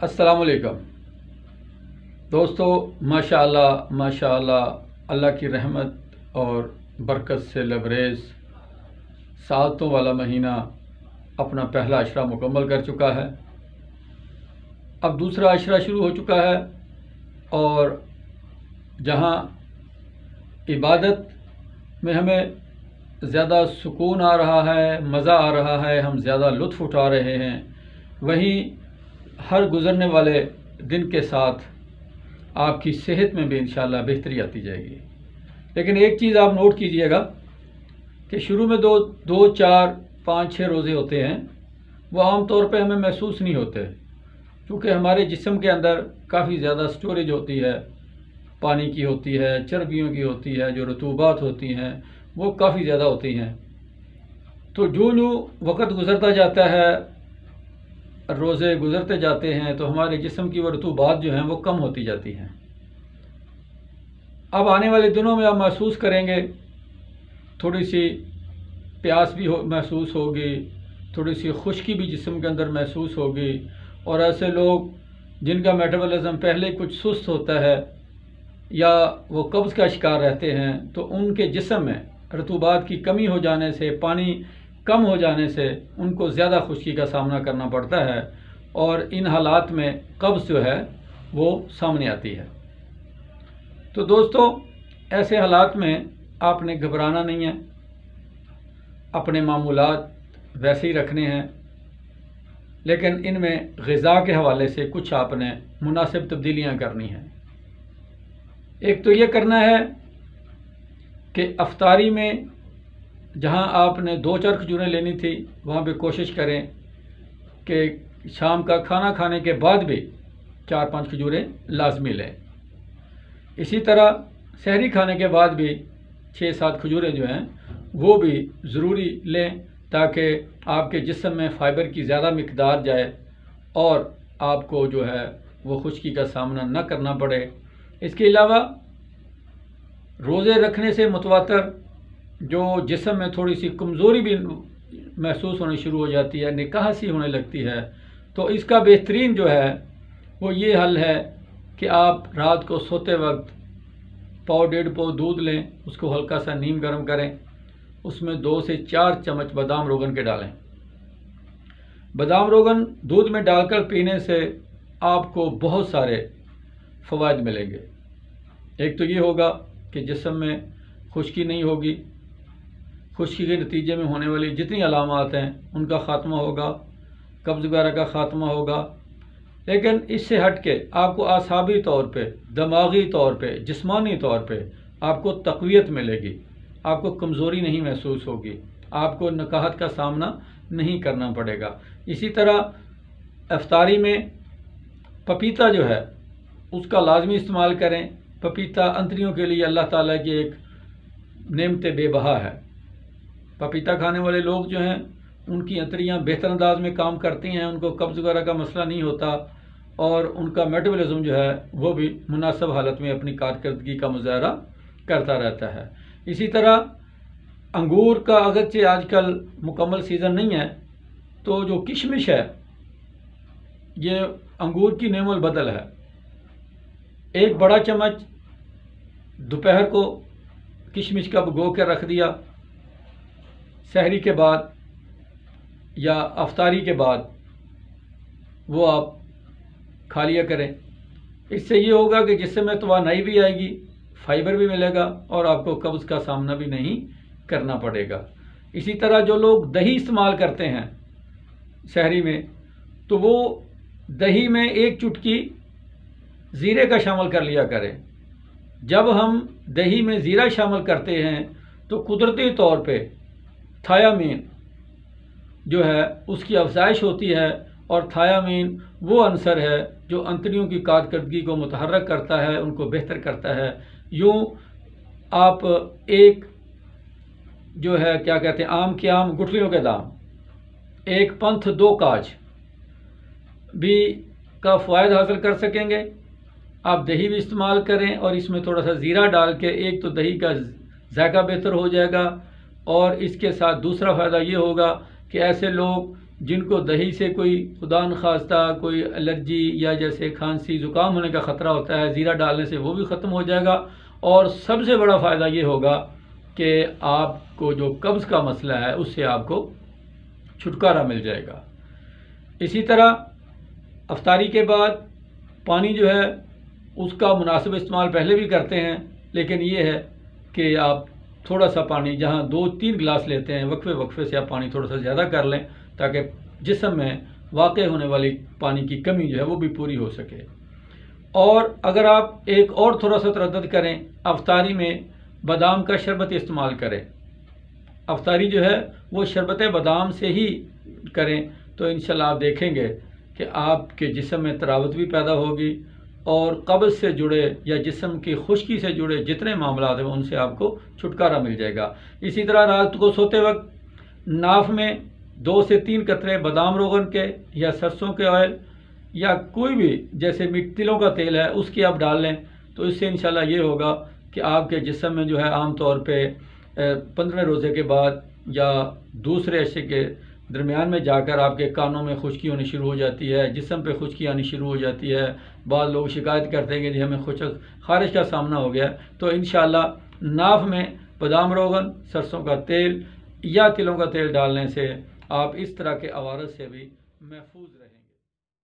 السلام علیکم دوستو، ماشاءاللہ اللہ کی رحمت اور برکت سے لبریز ساعتوں والا مہینہ اپنا پہلا عشرہ مکمل کر چکا ہے۔ اب دوسرا عشرہ شروع ہو چکا ہے اور جہاں عبادت میں ہمیں زیادہ سکون آ رہا ہے، مزہ آ رہا ہے، ہم زیادہ لطف اٹھا رہے ہیں، وہیں ہر گزرنے والے دن کے ساتھ آپ کی صحت میں بھی انشاءاللہ بہتری آتی جائے گی۔ لیکن ایک چیز آپ نوٹ کیجئے گا کہ شروع میں دو چار پانچ چھ روزے ہوتے ہیں، وہ عام طور پہ ہمیں محسوس نہیں ہوتے، کیونکہ ہمارے جسم کے اندر کافی زیادہ سٹوریج ہوتی ہے، پانی کی ہوتی ہے، چربیوں کی ہوتی ہے، جو رطوبات ہوتی ہیں وہ کافی زیادہ ہوتی ہیں۔ تو جو وقت گزرتا جاتا ہے، روزے گزرتے جاتے ہیں، تو ہمارے جسم کی وہ رطوبات جو ہیں وہ کم ہوتی جاتی ہیں۔ اب آنے والے دنوں میں آپ محسوس کریں گے، تھوڑی سی پیاس بھی محسوس ہوگی، تھوڑی سی خشکی بھی جسم کے اندر محسوس ہوگی، اور ایسے لوگ جن کا میٹابولزم پہلے کچھ سست ہوتا ہے یا وہ قبض کا شکار رہتے ہیں، تو ان کے جسم میں رطوبات کی کمی ہو جانے سے، پانی کم ہو جانے سے ان کو زیادہ خشکی کا سامنا کرنا پڑتا ہے، اور ان حالات میں قبض جو ہے وہ سامنے آتی ہے۔ تو دوستو، ایسے حالات میں آپ نے گھبرانا نہیں ہے، اپنے معمولات ویسے ہی رکھنے ہیں، لیکن ان میں غذا کے حوالے سے کچھ آپ نے مناسب تبدیلیاں کرنی ہیں۔ ایک تو یہ کرنا ہے کہ افطاری میں جہاں آپ نے 2-4 کھجوریں لینی تھی، وہاں پہ کوشش کریں کہ شام کا کھانا کھانے کے بعد بھی 4-5 کھجوریں لازمی لیں۔ اسی طرح سحری کھانے کے بعد بھی 6-7 کھجوریں جو ہیں وہ بھی ضروری لیں، تاکہ آپ کے جسم میں فائبر کی زیادہ مقدار جائے اور آپ کو جو ہے وہ خشکی کا سامنا نہ کرنا پڑے۔ اس کے علاوہ روزے رکھنے سے متواتر جو جسم میں تھوڑی سی کمزوری بھی محسوس ہونی شروع ہو جاتی ہے، نکاہسی ہونے لگتی ہے، تو اس کا بہترین جو ہے وہ یہ حل ہے کہ آپ رات کو سوتے وقت 1.5 پاؤ دودھ لیں، اس کو ہلکا سا نیم گرم کریں، اس میں 2 سے 4 چمچ بادام روغن کے ڈالیں۔ بادام روغن دودھ میں ڈال کر پینے سے آپ کو بہت سارے فوائد ملیں گے۔ ایک تو یہ ہوگا کہ جسم میں خشکی نہیں ہوگی، خشکی کے نتیجے میں ہونے والی جتنی علامات ہیں ان کا خاتمہ ہوگا، قبض وغیرہ کا خاتمہ ہوگا۔ لیکن اس سے ہٹ کے آپ کو اعصابی طور پہ، دماغی طور پہ، جسمانی طور پہ آپ کو تقویت ملے گی، آپ کو کمزوری نہیں محسوس ہوگی، آپ کو نکاہت کا سامنا نہیں کرنا پڑے گا۔ اسی طرح افطاری میں پپیتا جو ہے اس کا لازمی استعمال کریں۔ پپیتا انتڑیوں کے لیے اللہ تعالیٰ کی ایک نعمت بے بہا ہے۔ پپیتا کھانے والے لوگ جو ہیں ان کی انتڑیاں بہتر انداز میں کام کرتی ہیں، ان کو قبض وغیرہ کا مسئلہ نہیں ہوتا، اور ان کا میٹابولزم جو ہے وہ بھی مناسب حالت میں اپنی کارکردگی کا مظاہرہ کرتا رہتا ہے۔ اسی طرح انگور کا اگرچہ آج کل مکمل سیزن نہیں ہے، تو جو کشمش ہے یہ انگور کی نعم البدل ہے۔ ایک بڑا چمچ دوپہر کو کشمش کا بھگو کے رکھ دیا، سحری کے بعد یا افطاری کے بعد وہ آپ کھا لیا کریں۔ اس سے یہ ہوگا کہ جسم میں توانائی بھی آئے گی، فائبر بھی ملے گا، اور آپ کو قبض کا سامنا بھی نہیں کرنا پڑے گا۔ اسی طرح جو لوگ دہی استعمال کرتے ہیں سحری میں، تو وہ دہی میں 1 چٹکی زیرے کا شامل کر لیا کریں۔ جب ہم دہی میں زیرہ شامل کرتے ہیں تو قدرتی طور پہ تھایامین جو ہے اس کی افزائش ہوتی ہے، اور تھایامین وہ عنصر ہے جو انتڑیوں کی کارکردگی کو متحرک کرتا ہے، ان کو بہتر کرتا ہے۔ یوں آپ ایک جو ہے کیا کہتے ہیں، آم کے آم گٹھلیوں کے دام، ایک پنتھ 2 کاج بھی کا فوائد حاصل کر سکیں گے۔ آپ دہی بھی استعمال کریں، اور اس میں تھوڑا سا زیرہ ڈال کے، ایک تو دہی کا ذائقہ بہتر ہو جائے گا، اور اس کے ساتھ دوسرا فائدہ یہ ہوگا کہ ایسے لوگ جن کو دہی سے کوئی خدا نخواستہ کوئی الرجی یا جیسے کھانسی زکام ہونے کا خطرہ ہوتا ہے، زیرہ ڈالنے سے وہ بھی ختم ہو جائے گا، اور سب سے بڑا فائدہ یہ ہوگا کہ آپ کو جو قبض کا مسئلہ ہے اس سے آپ کو چھٹکارا مل جائے گا۔ اسی طرح افطاری کے بعد پانی جو ہے اس کا مناسب استعمال پہلے بھی کرتے ہیں، لیکن یہ ہے کہ آپ تھوڑا سا پانی، جہاں 2-3 گلاس لیتے ہیں، وقفے وقفے سے آپ پانی تھوڑا سا زیادہ کر لیں تاکہ جسم میں واقع ہونے والی پانی کی کمی جو ہے وہ بھی پوری ہو سکے۔ اور اگر آپ ایک اور تھوڑا سا تردد کریں، افطاری میں بادام کا شربت استعمال کریں۔ افطاری جو ہے وہ شربت بادام سے ہی کریں تو انشاءاللہ آپ دیکھیں گے کہ آپ کے جسم میں تراوت بھی پیدا ہوگی، اور قبض سے جڑے یا جسم کی خشکی سے جڑے جتنے معاملات ہیں ان سے آپ کو چھٹکارا مل جائے گا۔ اسی طرح رات کو سوتے وقت ناف میں 2 سے 3 قطرے بادام روغن کے یا سرسوں کے آئل یا کوئی بھی جیسے تلوں کا تیل ہے اس کی آپ ڈال لیں، تو اس سے انشاءاللہ یہ ہوگا کہ آپ کے جسم میں جو ہے عام طور پہ 15ویں روزے کے بعد یا دوسرے عشے کے درمیان میں جا کر آپ کے کانوں میں خشکی ہونی شروع ہو جاتی ہے، جسم پہ خشکی آنی شروع ہو جاتی ہے، بعض لوگ شکایت کرتے ہیں کہ جی ہمیں خارش کا سامنا ہو گیا، تو انشاءاللہ ناف میں بادام روغن، سرسوں کا تیل یا تلوں کا تیل ڈالنے سے آپ اس طرح کے عوارض سے بھی محفوظ